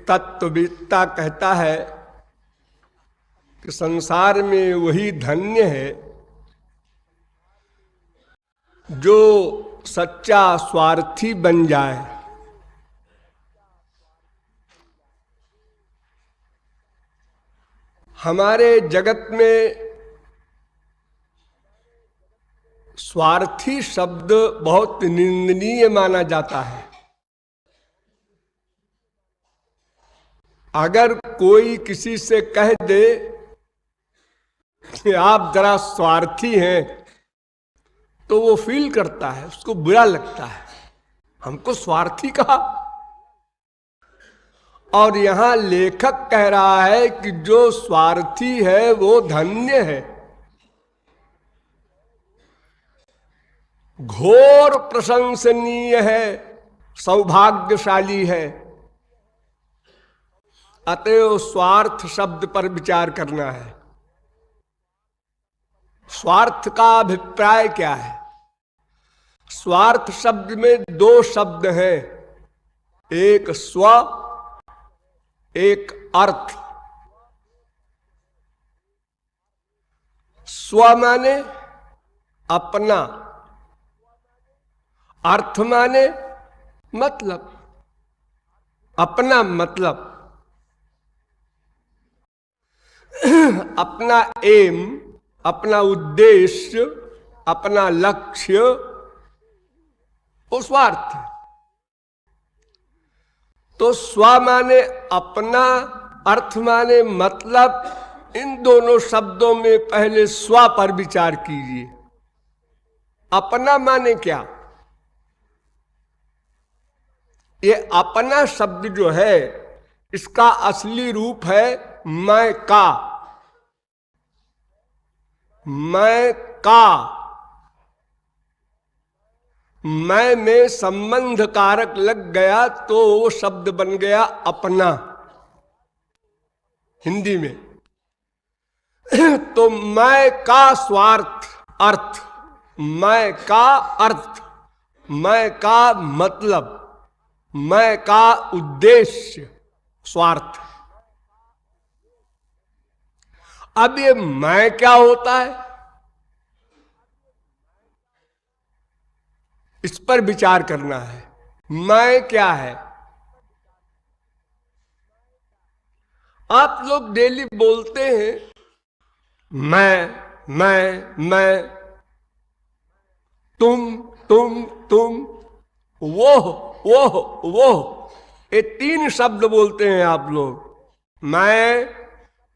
तत्ववेत्ता कहता है कि संसार में वही धन्य है जो सच्चा स्वार्थी बन जाए। हमारे जगत में स्वार्थी शब्द बहुत निंदनीय माना जाता है। अगर कोई किसी से कह दे कि आप जरा स्वार्थी हैं, तो वो फील करता है, उसको बुरा लगता है, हमको स्वार्थी कहा। और यहां लेखक कह रहा है कि जो स्वार्थी है वो धन्य है, घोर प्रशंसनीय है, सौभाग्यशाली है। अतएव स्वार्थ शब्द पर विचार करना है। स्वार्थ का अभिप्राय क्या है? स्वार्थ शब्द में दो शब्द हैं, एक स्व, एक अर्थ। स्व माने अपना, अर्थ माने मतलब, अपना मतलब, अपना एम, अपना उद्देश्य, अपना लक्ष्य, वो स्वार्थ है। तो स्व माने अपना, अर्थ माने मतलब। इन दोनों शब्दों में पहले स्व पर विचार कीजिए। अपना माने क्या? ये अपना शब्द जो है इसका असली रूप है मैं का। मैं का, मैं में संबंध कारक लग गया तो वो शब्द बन गया अपना हिंदी में। तो मैं का स्वार्थ अर्थ, मैं का अर्थ, मैं का मतलब, मैं का उद्देश्य स्वार्थ। अब ये मैं क्या होता है, इस पर विचार करना है। मैं क्या है? आप लोग डेली बोलते हैं मैं, तुम, वो, ये तीन शब्द बोलते हैं आप लोग। मैं,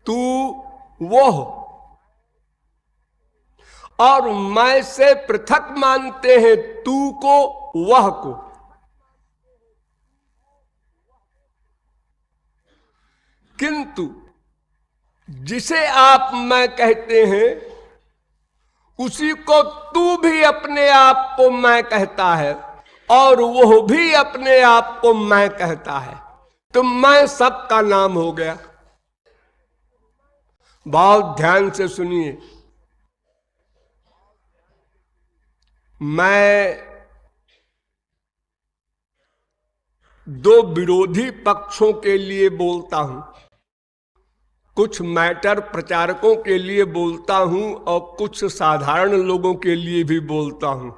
तू, वो। और मैं से पृथक मानते हैं तू को, वह को। किंतु जिसे आप मैं कहते हैं उसी को तू भी अपने आप को मैं कहता है और वह भी अपने आप को मैं कहता है। तो मैं सबका नाम हो गया। बहुत ध्यान से सुनिए। मैं दो विरोधी पक्षों के लिए बोलता हूं, कुछ मैटर प्रचारकों के लिए बोलता हूं और कुछ साधारण लोगों के लिए भी बोलता हूं।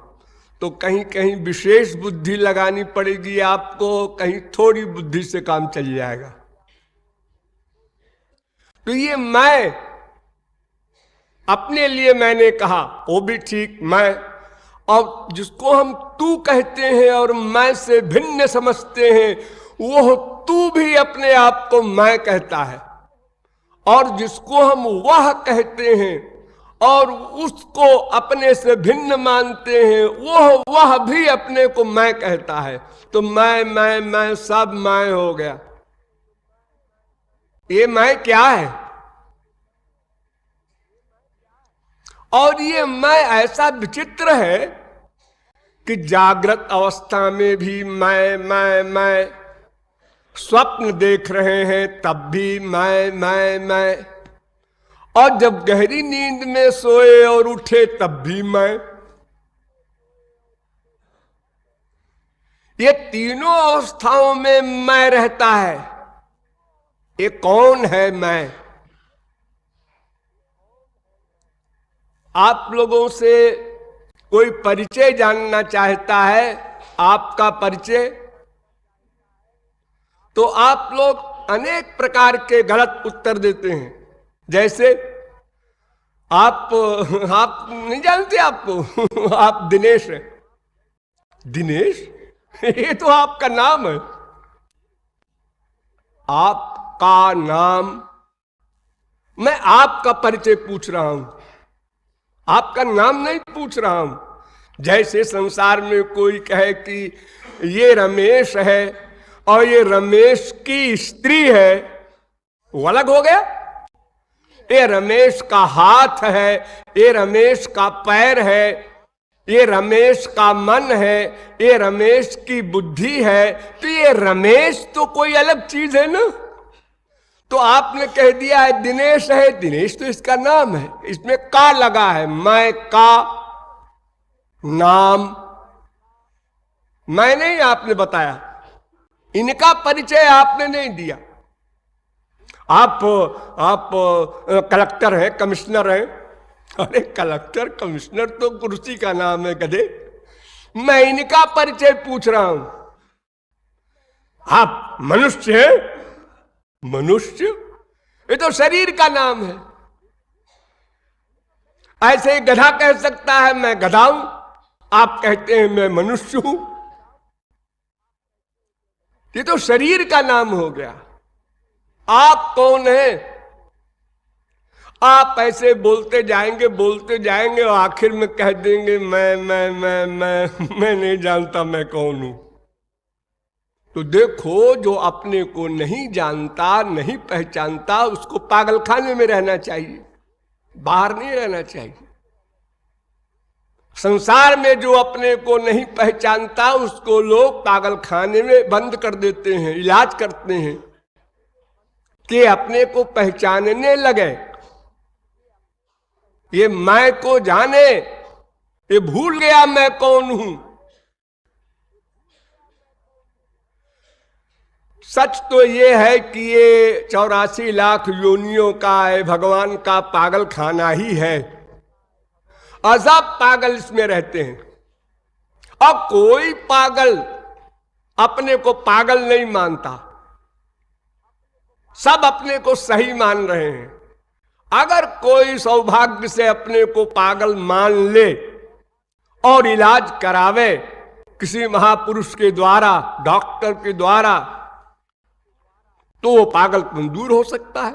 तो कहीं कहीं विशेष बुद्धि लगानी पड़ेगी आपको, कहीं थोड़ी बुद्धि से काम चल जाएगा। तो ये मैं अपने लिए मैंने कहा, वो भी ठीक मैं, और जिसको हम तू कहते हैं और मैं से भिन्न समझते हैं वो तू भी अपने आप को मैं कहता है। और जिसको हम वह कहते हैं और उसको अपने से भिन्न मानते हैं वह भी अपने को मैं कहता है। तो मैं सब मैं हो गया। ये मैं क्या है? और ये मैं ऐसा विचित्र है कि जागृत अवस्था में भी मैं, स्वप्न देख रहे हैं तब भी मैं, और जब गहरी नींद में सोए और उठे तब भी मैं। ये तीनों अवस्थाओं में मैं रहता है। ये कौन है मैं? आप लोगों से कोई परिचय जानना चाहता है, आपका परिचय, तो आप लोग अनेक प्रकार के गलत उत्तर देते हैं। जैसे आप नहीं जानते आपको आप दिनेश हैं। दिनेश, ये तो आपका नाम है। आपका नाम? मैं आपका परिचय पूछ रहा हूं, आपका नाम नहीं पूछ रहा हूं। जैसे संसार में कोई कहे कि ये रमेश है और ये रमेश की स्त्री है, वो अलग हो गया। ये रमेश का हाथ है, ये रमेश का पैर है, ये रमेश का मन है, ये रमेश की बुद्धि है, तो ये रमेश तो कोई अलग चीज है ना। तो आपने कह दिया है दिनेश है, दिनेश तो इसका नाम है, इसमें का लगा है, मैं का नाम। मैं नहीं, आपने बताया, इनका परिचय आपने नहीं दिया। आप कलेक्टर हैं, कमिश्नर हैं। अरे कलेक्टर कमिश्नर तो कुर्सी का नाम है गधे। मैं इनका परिचय पूछ रहा हूं। आप मनुष्य हैं? मनुष्य ये तो शरीर का नाम है। ऐसे ही गधा कह सकता है मैं गधा हूं, आप कहते हैं मैं मनुष्य हूं। ये तो शरीर का नाम हो गया। आप कौन है? आप ऐसे बोलते जाएंगे और आखिर में कह देंगे मैं नहीं जानता मैं कौन हूं। तो देखो, जो अपने को नहीं जानता, नहीं पहचानता, उसको पागलखाने में रहना चाहिए, बाहर नहीं रहना चाहिए। संसार में जो अपने को नहीं पहचानता उसको लोग पागलखाने में बंद कर देते हैं, इलाज करते हैं कि अपने को पहचानने लगे। ये मैं को जाने, ये भूल गया मैं कौन हूं। सच तो ये है कि ये 84 लाख योनियों का भगवान का पागल खाना ही है। अजब पागल इसमें रहते हैं। अब कोई पागल अपने को पागल नहीं मानता, सब अपने को सही मान रहे हैं। अगर कोई सौभाग्य से अपने को पागल मान ले और इलाज करावे किसी महापुरुष के द्वारा, डॉक्टर के द्वारा, तो वो पागलपन दूर हो सकता है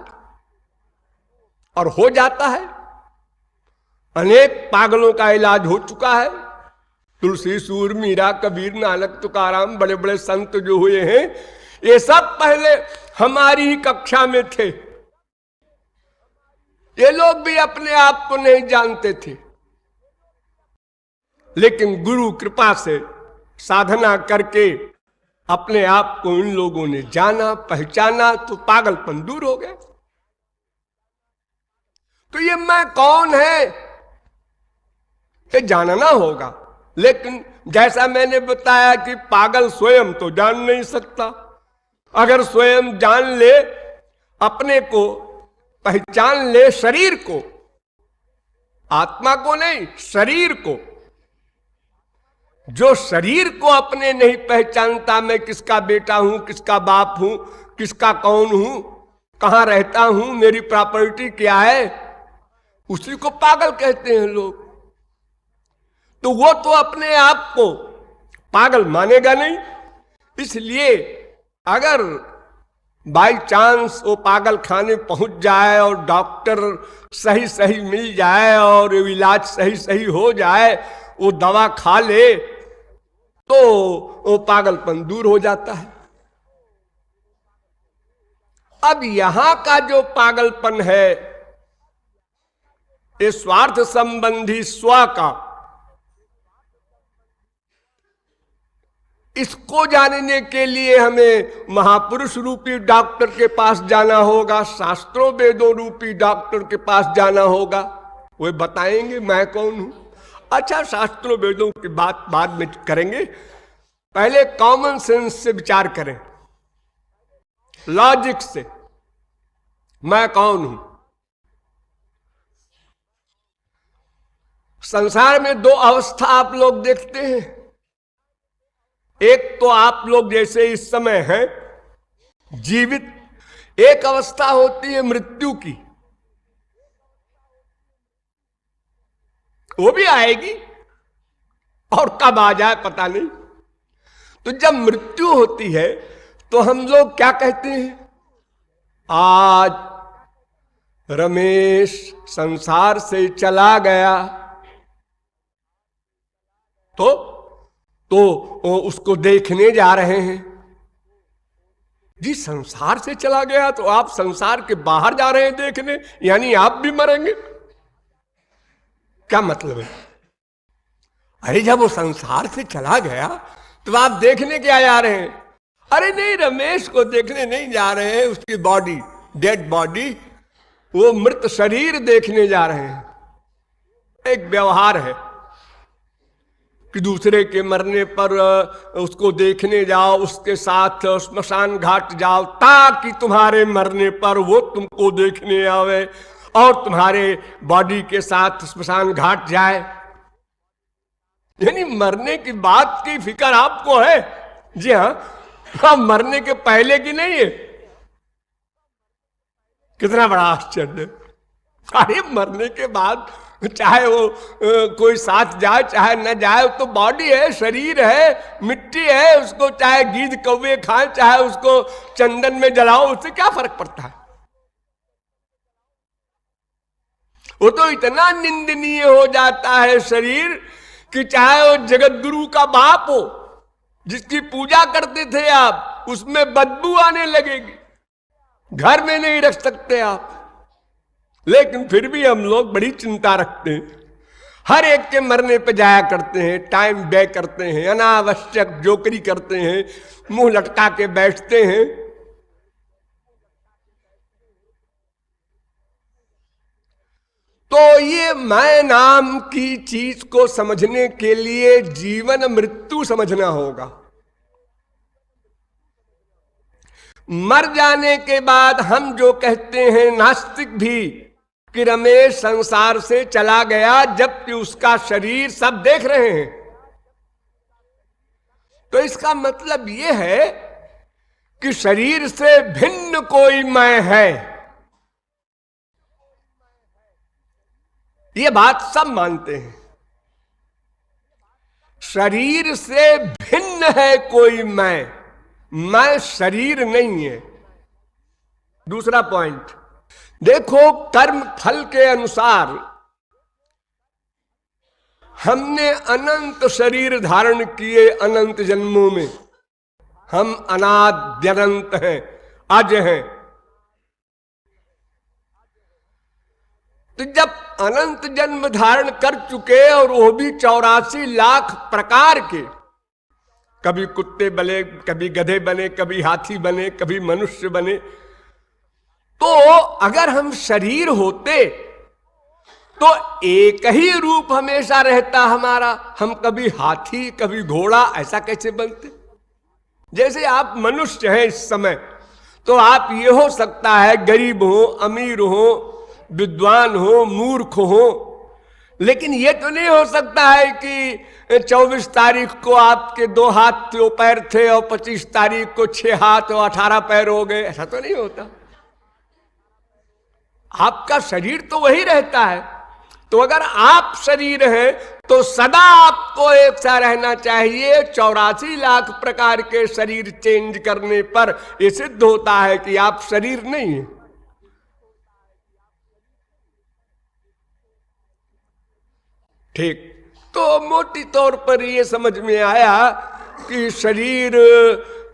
और हो जाता है। अनेक पागलों का इलाज हो चुका है। तुलसी, सूर, मीरा, कबीर, नानक, तुकाराम, बड़े बड़े संत जो हुए हैं, ये सब पहले हमारी ही कक्षा में थे। ये लोग भी अपने आप को नहीं जानते थे, लेकिन गुरु कृपा से साधना करके अपने आप को इन लोगों ने जाना, पहचाना, तो पागलपन दूर हो गया। तो ये मैं कौन है, ये जानना होगा। लेकिन जैसा मैंने बताया कि पागल स्वयं तो जान नहीं सकता। अगर स्वयं जान ले, अपने को पहचान ले, शरीर को, आत्मा को नहीं, शरीर को, जो शरीर को अपने नहीं पहचानता, मैं किसका बेटा हूं, किसका बाप हूं, किसका कौन हूं, कहां रहता हूं, मेरी प्रॉपर्टी क्या है, उसी को पागल कहते हैं लोग। तो वो तो अपने आप को पागल मानेगा नहीं। इसलिए अगर बाई चांस वो पागल खाने पहुंच जाए और डॉक्टर सही सही मिल जाए और इलाज सही सही हो जाए, वो दवा खा ले, तो वो पागलपन दूर हो जाता है। अब यहां का जो पागलपन है, ये स्वार्थ संबंधी स्व का, इसको जानने के लिए हमें महापुरुष रूपी डॉक्टर के पास जाना होगा, शास्त्रों वेदों रूपी डॉक्टर के पास जाना होगा। वे बताएंगे मैं कौन हूं। अच्छा, शास्त्रों वेदों की बात बाद में करेंगे, पहले कॉमन सेंस से विचार करें, लॉजिक से। मैं कौन हूं। संसार में दो अवस्था आप लोग देखते हैं। एक तो आप लोग जैसे इस समय हैं जीवित, एक अवस्था होती है मृत्यु की, वो भी आएगी और कब आ जाए पता नहीं। तो जब मृत्यु होती है तो हम लोग क्या कहते हैं, आज रमेश संसार से चला गया। तो उसको देखने जा रहे हैं। जी संसार से चला गया तो आप संसार के बाहर जा रहे हैं देखने, यानी आप भी मरेंगे, क्या मतलब है? अरे जब वो संसार से चला गया तो आप देखने क्या जा रहे हैं? अरे नहीं, रमेश को देखने नहीं जा रहे हैं, उसकी बॉडी, डेड बॉडी, वो मृत शरीर देखने जा रहे हैं। एक व्यवहार है कि दूसरे के मरने पर उसको देखने जाओ, उसके साथ स्मशान घाट जाओ, ताकि तुम्हारे मरने पर वो तुमको देखने आवे और तुम्हारे बॉडी के साथ स्मशान घाट जाए। यानी मरने की बात की फिक्र आपको है। जी हाँ, मरने के पहले की नहीं है। कितना बड़ा आश्चर्य। अरे मरने के बाद चाहे वो कोई साथ जाए चाहे न जाए, तो बॉडी है, शरीर है, मिट्टी है, उसको चाहे गीद कौवे खाए चाहे उसको चंदन में जलाओ, उससे क्या फर्क पड़ता है? वो तो इतना निंदनीय हो जाता है शरीर कि चाहे वो जगत गुरु का बाप हो, जिसकी पूजा करते थे आप, उसमें बदबू आने लगेगी, घर में नहीं रख सकते आप। लेकिन फिर भी हम लोग बड़ी चिंता रखते हैं, हर एक के मरने पे जाया करते हैं, टाइम बे करते हैं, अनावश्यक जोकरी करते हैं, मुंह लटका के बैठते हैं। तो ये मैं नाम की चीज को समझने के लिए जीवन मृत्यु समझना होगा। मर जाने के बाद हम जो कहते हैं नास्तिक भी कि रमेश संसार से चला गया, जबकि उसका शरीर सब देख रहे हैं, तो इसका मतलब यह है कि शरीर से भिन्न कोई मैं है। यह बात सब मानते हैं, शरीर से भिन्न है कोई मैं शरीर नहीं है। दूसरा पॉइंट देखो, कर्म फल के अनुसार हमने अनंत शरीर धारण किए, अनंत जन्मों में हम अनाद्यनंत हैं, अज हैं। तो जब अनंत जन्म धारण कर चुके, और वो भी 84 लाख प्रकार के, कभी कुत्ते बने, कभी गधे बने, कभी हाथी बने, कभी मनुष्य बने, तो अगर हम शरीर होते तो एक ही रूप हमेशा रहता हमारा, हम कभी हाथी कभी घोड़ा ऐसा कैसे बनते? जैसे आप मनुष्य हैं इस समय, तो आप ये हो सकता है गरीब हो, अमीर हो, विद्वान हो, मूर्ख हो, लेकिन ये तो नहीं हो सकता है कि 24 तारीख को आपके 2 हाथ 2 पैर थे और 25 तारीख को 6 हाथ और 18 पैर हो गए, ऐसा तो नहीं होता। आपका शरीर तो वही रहता है। तो अगर आप शरीर हैं तो सदा आपको एक सा रहना चाहिए। 84 लाख प्रकार के शरीर चेंज करने पर यह सिद्ध होता है कि आप शरीर नहीं है। ठीक, तो मोटी तौर पर यह समझ में आया कि शरीर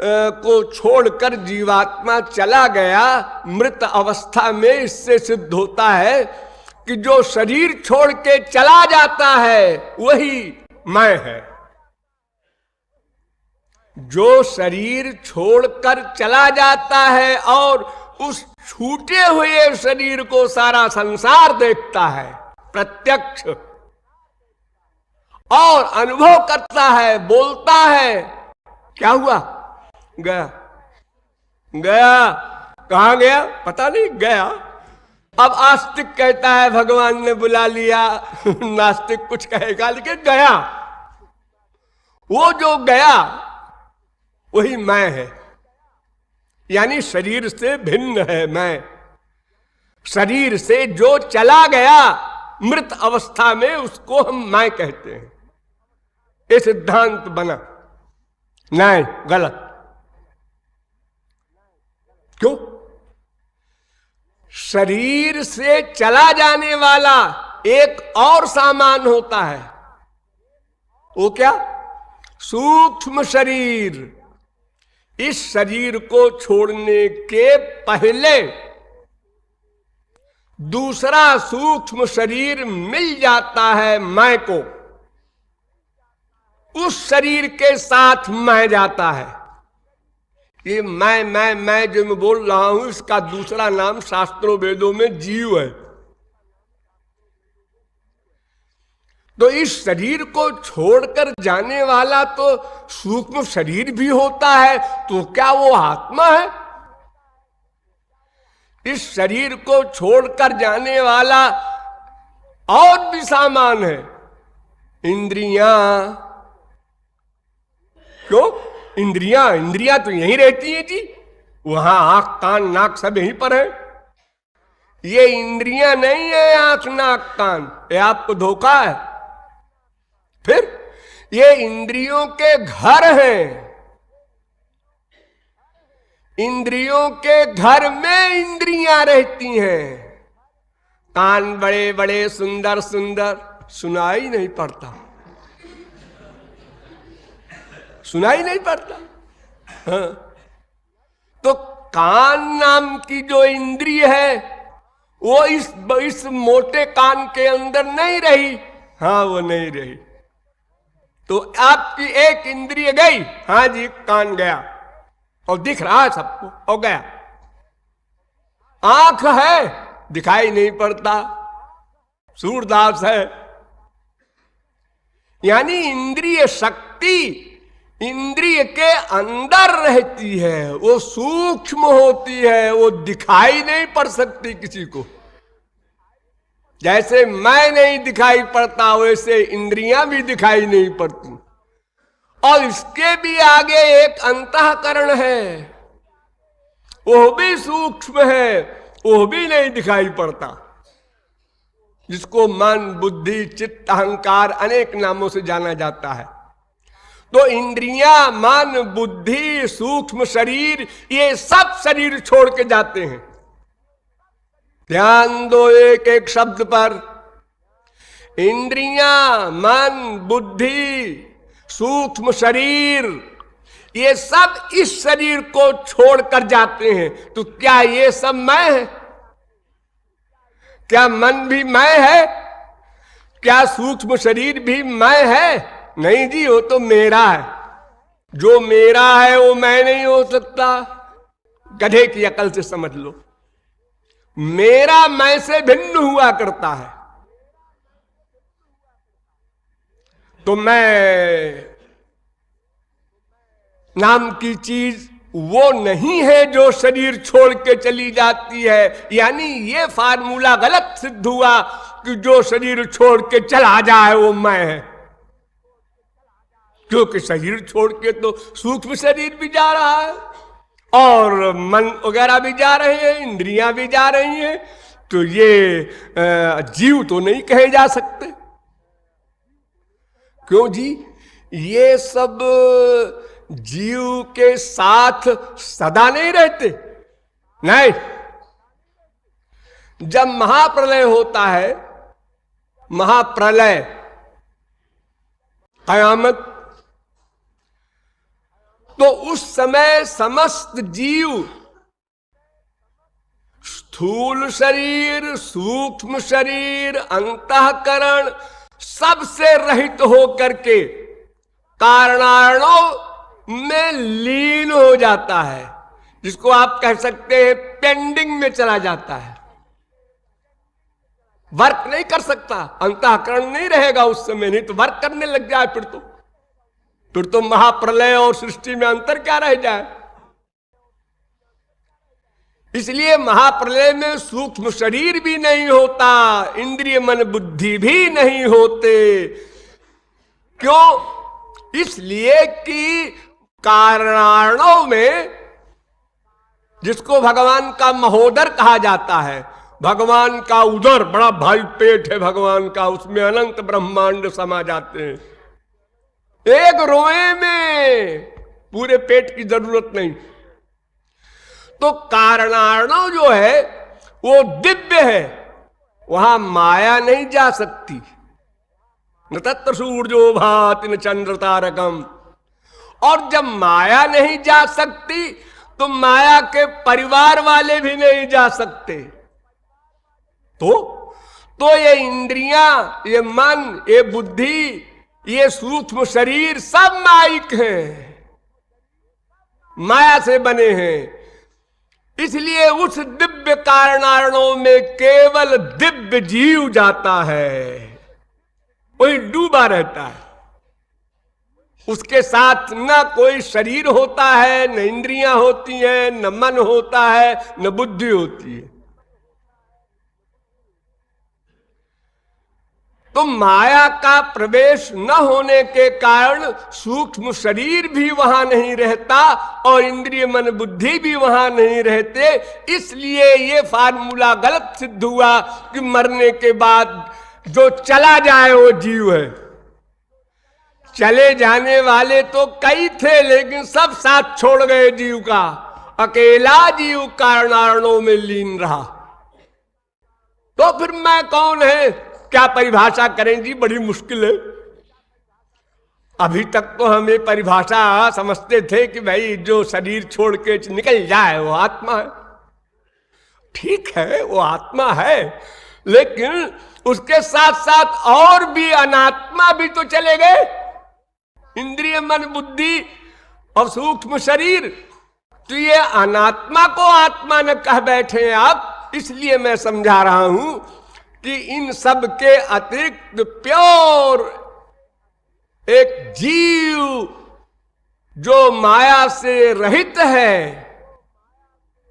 को छोड़कर जीवात्मा चला गया मृत अवस्था में। इससे सिद्ध होता है कि जो शरीर छोड़ के चला जाता है वही मैं है। जो शरीर छोड़कर चला जाता है और उस छूटे हुए शरीर को सारा संसार देखता है प्रत्यक्ष, और अनुभव करता है, बोलता है, क्या हुआ? गया गया, कहां गया पता नहीं, गया। अब आस्तिक कहता है भगवान ने बुला लिया, नास्तिक कुछ कहेगा, लेकिन गया। वो जो गया वही मैं है, यानी शरीर से भिन्न है मैं। शरीर से जो चला गया मृत अवस्था में उसको हम मैं कहते हैं। ये सिद्धांत बना, नहीं गलत। क्यों? शरीर से चला जाने वाला एक और सामान होता है, वो क्या? सूक्ष्म शरीर। इस शरीर को छोड़ने के पहले दूसरा सूक्ष्म शरीर मिल जाता है मैं को, उस शरीर के साथ मैं जाता है। ये मैं जो मैं बोल रहा हूं, इसका दूसरा नाम शास्त्रों वेदों में जीव है। तो इस शरीर को छोड़कर जाने वाला तो सूक्ष्म शरीर भी होता है, तो क्या वो आत्मा है? इस शरीर को छोड़कर जाने वाला और भी सामान है, इंद्रियां। क्यों? इंद्रियां तो यहीं रहती हैं जी, वहां आंख कान नाक सब यहीं पर है। ये इंद्रियां नहीं है आंख नाक कान, ये आपको धोखा है। फिर ये इंद्रियों के घर हैं, इंद्रियों के घर में इंद्रियां रहती हैं। कान बड़े बड़े सुंदर सुंदर, सुनाई नहीं पड़ता, सुनाई नहीं पड़ता। हाँ। तो कान नाम की जो इंद्रिय है वो इस मोटे कान के अंदर नहीं रही। हाँ, वो नहीं रही। तो आपकी एक इंद्रिय गई, हाँ जी, कान गया और दिख रहा है सबको, और गया। आंख है, दिखाई नहीं पड़ता, सूरदास है। यानी इंद्रिय शक्ति इंद्रिय के अंदर रहती है, वो सूक्ष्म होती है, वो दिखाई नहीं पड़ सकती किसी को। जैसे मैं नहीं दिखाई पड़ता, वैसे इंद्रियां भी दिखाई नहीं पड़ती। और इसके भी आगे एक अंतःकरण है, वो भी सूक्ष्म है, वो भी नहीं दिखाई पड़ता, जिसको मन बुद्धि चित्त अहंकार अनेक नामों से जाना जाता है। तो इंद्रियां, मन, बुद्धि, सूक्ष्म शरीर, ये सब शरीर छोड़ के जाते हैं। ध्यान दो एक एक शब्द पर। इंद्रियां, मन, बुद्धि, सूक्ष्म शरीर, ये सब इस शरीर को छोड़कर जाते हैं। तो क्या ये सब मैं है? क्या मन भी मैं है? क्या सूक्ष्म शरीर भी मैं है? नहीं जी, वो तो मेरा है। जो मेरा है वो मैं नहीं हो सकता। गधे की अकल से समझ लो, मेरा मैं से भिन्न हुआ करता है। तो मैं नाम की चीज वो नहीं है जो शरीर छोड़ के चली जाती है। यानी ये फार्मूला गलत सिद्ध हुआ कि जो शरीर छोड़ के चला जाए वो मैं है, क्योंकि शरीर छोड़ के तो सूक्ष्म शरीर भी जा रहा है और मन वगैरह भी जा रहे हैं, इंद्रियां भी जा रही हैं। तो ये जीव तो नहीं कहे जा सकते। क्यों जी? ये सब जीव के साथ सदा नहीं रहते। नहीं, जब महाप्रलय होता है, महाप्रलय, कयामत, तो उस समय समस्त जीव, स्थूल शरीर, सूक्ष्म शरीर, अंतःकरण, सबसे रहित होकर के कारणारणों में लीन हो जाता है, जिसको आप कह सकते हैं पेंडिंग में चला जाता है। वर्क नहीं कर सकता, अंतःकरण नहीं रहेगा उस समय, नहीं तो वर्क करने लग जाए फिर तो महाप्रलय और सृष्टि में अंतर क्या रह जाए। इसलिए महाप्रलय में सूक्ष्म शरीर भी नहीं होता, इंद्रिय मन बुद्धि भी नहीं होते। क्यों? इसलिए कि कारणाणों में, जिसको भगवान का महोदर कहा जाता है, भगवान का उदर बड़ा भारी पेट है भगवान का, उसमें अनंत ब्रह्मांड समा जाते हैं। एक रोए में पूरे पेट की जरूरत नहीं। तो कारणाणु जो है वो दिव्य है, वहां माया नहीं जा सकती। न तत्र सूर्यो भाति न चंद्र तारकम। और जब माया नहीं जा सकती तो माया के परिवार वाले भी नहीं जा सकते। तो ये इंद्रियां, ये मन, ये बुद्धि, ये सूक्ष्म शरीर सब माइक हैं, माया से बने हैं। इसलिए उस दिव्य कारणार्णों में केवल दिव्य जीव जाता है, वही डूबा रहता है। उसके साथ न कोई शरीर होता है, न इंद्रियां होती हैं, न मन होता है, न बुद्धि होती है। तो माया का प्रवेश न होने के कारण सूक्ष्म शरीर भी वहां नहीं रहता और इंद्रिय मन बुद्धि भी वहां नहीं रहते। इसलिए ये फार्मूला गलत सिद्ध हुआ कि मरने के बाद जो चला जाए वो जीव है। चले जाने वाले तो कई थे, लेकिन सब साथ छोड़ गए जीव का। अकेला जीव कारणार्णों में लीन रहा। तो फिर मैं कौन है, क्या परिभाषा करें जी? बड़ी मुश्किल है। अभी तक तो हमें परिभाषा समझते थे कि भाई जो शरीर छोड़ के निकल जाए वो आत्मा है। ठीक है, वो आत्मा है, लेकिन उसके साथ साथ और भी अनात्मा भी तो चले गए, इंद्रिय मन बुद्धि और सूक्ष्म शरीर। तो ये अनात्मा को आत्मा न कह बैठे आप। इसलिए मैं समझा रहा हूं कि इन सब के अतिरिक्त प्योर एक जीव जो माया से रहित है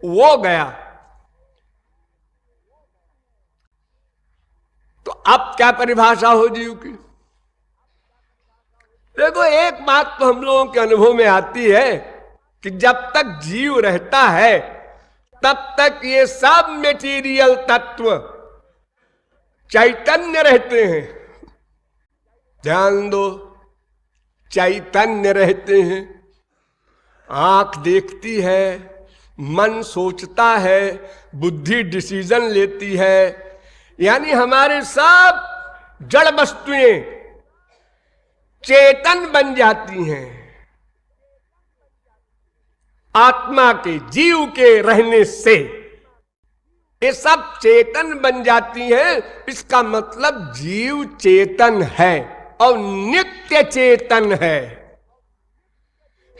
वो गया। तो अब क्या परिभाषा हो जीव की? देखो, एक बात तो हम लोगों के अनुभव में आती है कि जब तक जीव रहता है तब तक ये सब मेटीरियल तत्व चैतन्य रहते हैं। ध्यान दो, चैतन्य रहते हैं। आंख देखती है, मन सोचता है, बुद्धि डिसीजन लेती है, यानी हमारे सब जड़ वस्तुएं चेतन बन जाती हैं आत्मा के, जीव के रहने से। ये सब चेतन बन जाती हैं। इसका मतलब जीव चेतन है और नित्य चेतन है।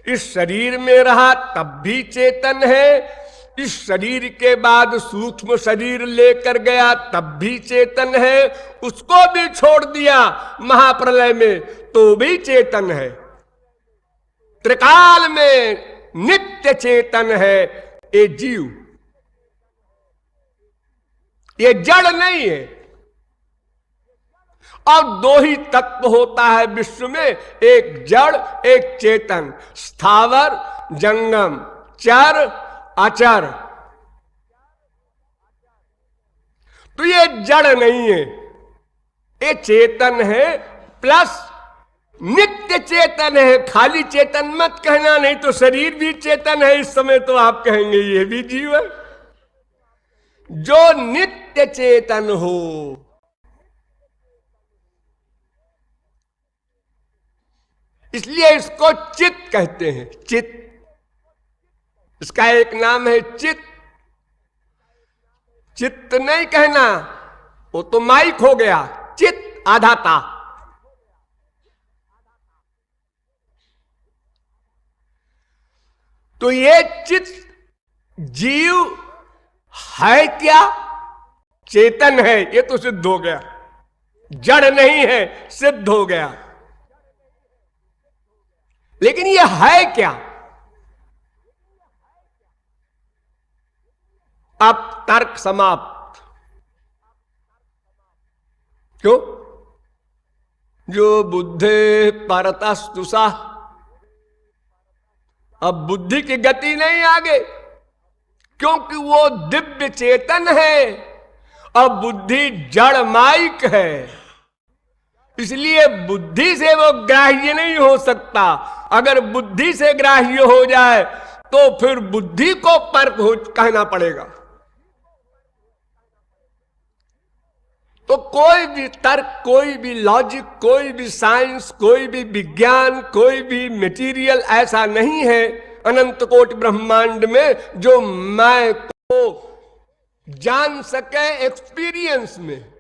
इस शरीर में रहा तब भी चेतन है, इस शरीर के बाद सूक्ष्म शरीर लेकर गया तब भी चेतन है, उसको भी छोड़ दिया महाप्रलय में तो भी चेतन है। त्रिकाल में नित्य चेतन है ये जीव, ये जड़ नहीं है। और दो ही तत्व होता है विश्व में, एक जड़ एक चेतन, स्थावर जंगम, चर अचर। तो ये जड़ नहीं है, ये चेतन है प्लस नित्य चेतन है। खाली चेतन मत कहना, नहीं तो शरीर भी चेतन है इस समय तो आप कहेंगे ये भी जीव है। जो नित्य चेतन हो, इसलिए इसको चित्त कहते हैं। चित्त, इसका एक नाम है चित्त। चित्त नहीं कहना, वो तो माइक हो गया। चित्त आधा ता। तो ये चित्त जीव है क्या? चेतन है, ये तो सिद्ध हो गया। जड़ नहीं है, सिद्ध हो गया। लेकिन ये है क्या? अब तर्क समाप्त। क्यों? जो बुद्धे परतस्तुषा, अब बुद्धि की गति नहीं आगे, क्योंकि वो दिव्य चेतन है। अब बुद्धि जड़ माइक है, इसलिए बुद्धि से वो ग्राह्य नहीं हो सकता। अगर बुद्धि से ग्राह्य हो जाए तो फिर बुद्धि को तर्क कहना पड़ेगा। तो कोई भी तर्क, कोई भी लॉजिक, कोई भी साइंस, कोई भी विज्ञान, कोई भी मटेरियल ऐसा नहीं है अनंत कोटि ब्रह्मांड में जो मैं को जान सके एक्सपीरियंस में,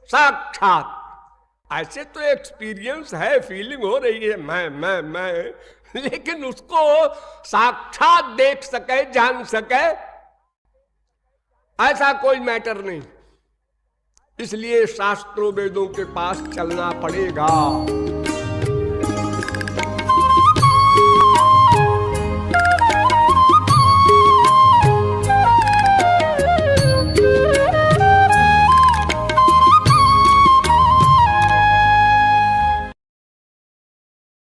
साक्षात। ऐसे तो एक्सपीरियंस है, फीलिंग हो रही है मैं, लेकिन उसको साक्षात देख सके, जान सके, ऐसा कोई मैटर नहीं। इसलिए शास्त्रों वेदों के पास चलना पड़ेगा।